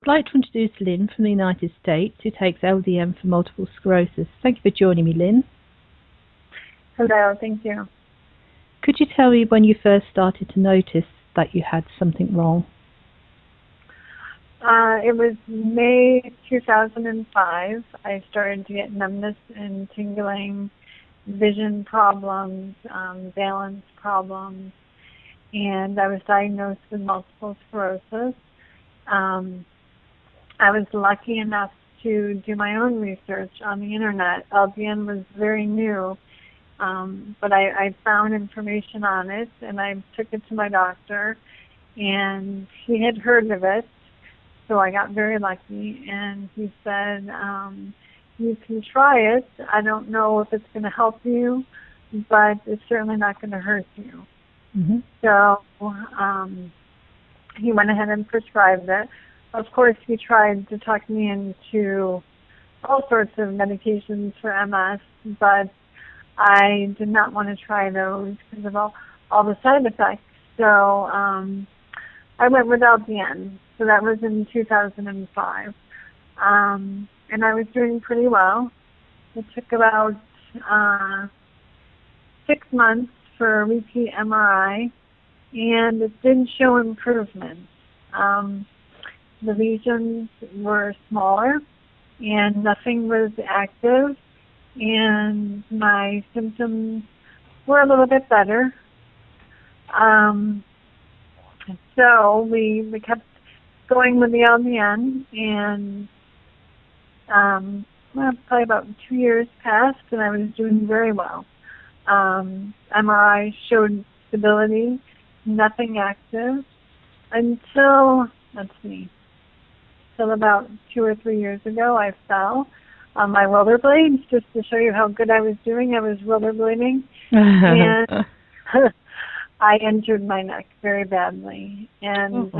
I'd like to introduce Lynn from the United States, who takes LDN for multiple sclerosis. Thank you for joining me, Lynn. Hello, thank you. Could you tell me when you first started to notice that you had something wrong? It was May 2005. I started to get numbness and tingling, vision problems, balance problems, and I was diagnosed with multiple sclerosis. I was lucky enough to do my own research on the internet. LDN was very new, but I found information on it, and I took it to my doctor, and he had heard of it, so I got very lucky, and he said, you can try it. I don't know if it's going to help you, but it's certainly not going to hurt you. Mm-hmm. So he went ahead and prescribed it. Of course, he tried to talk me into all sorts of medications for MS, but I did not want to try those because of all the side effects. So I went with LDN. So that was in 2005. And I was doing pretty well. It took about 6 months for a repeat MRI, and it did show improvement. The lesions were smaller, and nothing was active, and my symptoms were a little bit better. So we kept going with the LDN, and probably about 2 years passed, and I was doing very well. MRI showed stability, nothing active, until about 2 or 3 years ago, I fell on my rollerblades. Just to show you how good I was doing, I was rollerblading, and I injured my neck very badly, and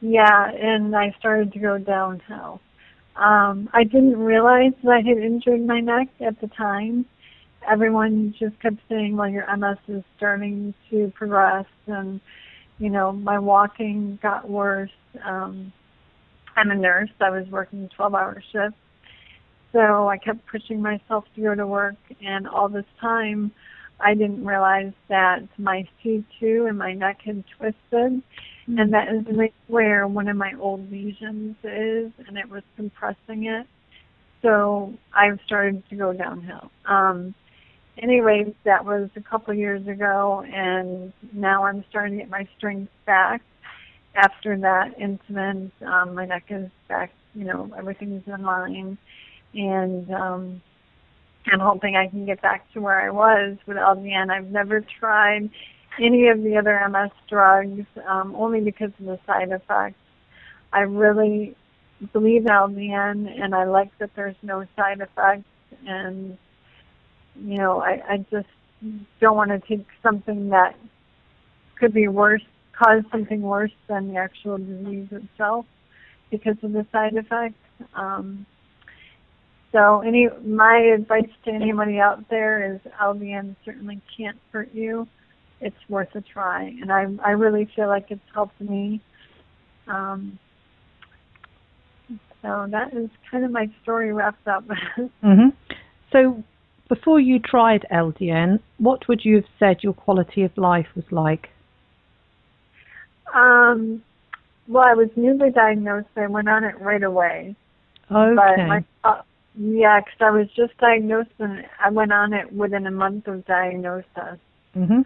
and I started to go downhill. I didn't realize that I had injured my neck at the time. Everyone just kept saying, well, your MS is starting to progress, and, my walking got worse. I'm a nurse. I was working 12-hour shifts, so I kept pushing myself to go to work, and all this time, I didn't realize that my C2 and my neck had twisted, and that is right where one of my old lesions is, and it was compressing it. So I started to go downhill. Anyway, that was a couple of years ago, and now I'm starting to get my strength back. After that incident, my neck is back, everything's in line, and I'm hoping I can get back to where I was with LDN. I've never tried any of the other MS drugs, only because of the side effects. I really believe in LDN, and I like that there's no side effects, and, I just don't want to take something that could be worse, cause something worse than the actual disease itself because of the side effects. So my advice to anybody out there is LDN certainly can't hurt you. It's worth a try, and I really feel like it's helped me. So that is kind of my story wrapped up. Mm-hmm. So before you tried LDN, what would you have said your quality of life was like? Well, I was newly diagnosed. I went on it right away. Okay. But because I was just diagnosed, and I went on it within a month of diagnosis. Mm-hmm.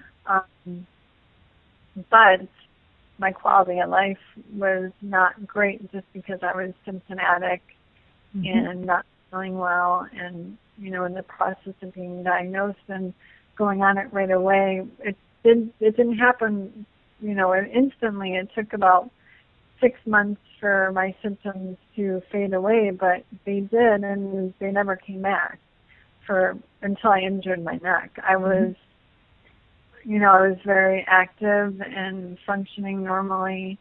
But my quality of life was not great just because I was symptomatic and not feeling well, and in the process of being diagnosed and going on it right away, it didn't happen instantly. It took about 6 months for my symptoms to fade away, but they did, and they never came back until I injured my neck. I was I was very active and functioning normally.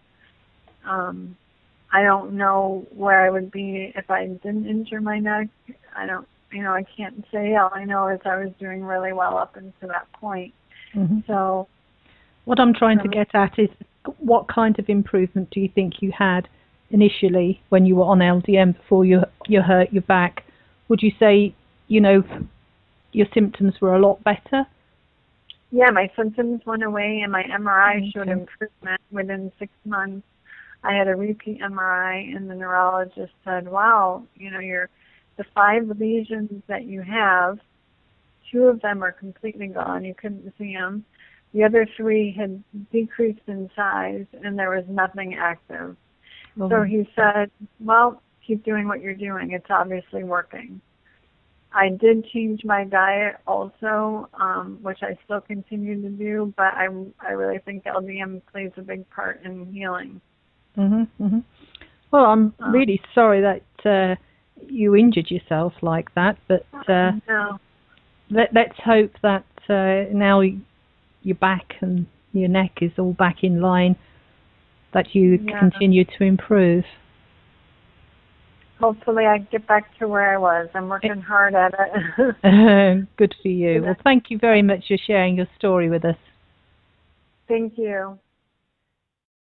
I don't know where I would be if I didn't injure my neck. I can't say. All I know is I was doing really well up until that point. Mm-hmm. So what I'm trying to get at is, what kind of improvement do you think you had initially when you were on LDN before you hurt your back, would you say, you know, your symptoms were a lot better? Yeah, my symptoms went away and my MRI showed improvement within 6 months. I had a repeat MRI and the neurologist said, wow, you know, the 5 lesions that you have, 2 of them are completely gone. You couldn't see them. The other 3 had decreased in size and there was nothing active. Oh. So he said, well, keep doing what you're doing. It's obviously working. I did change my diet also, which I still continue to do, but I really think LDN plays a big part in healing. Mm-hmm, mm-hmm. Well, I'm really sorry that you injured yourself like that, but no. let's hope that now your back and your neck is all back in line, that you continue to improve. Hopefully I get back to where I was. I'm working hard at it. Good for you. Well, thank you very much for sharing your story with us. Thank you.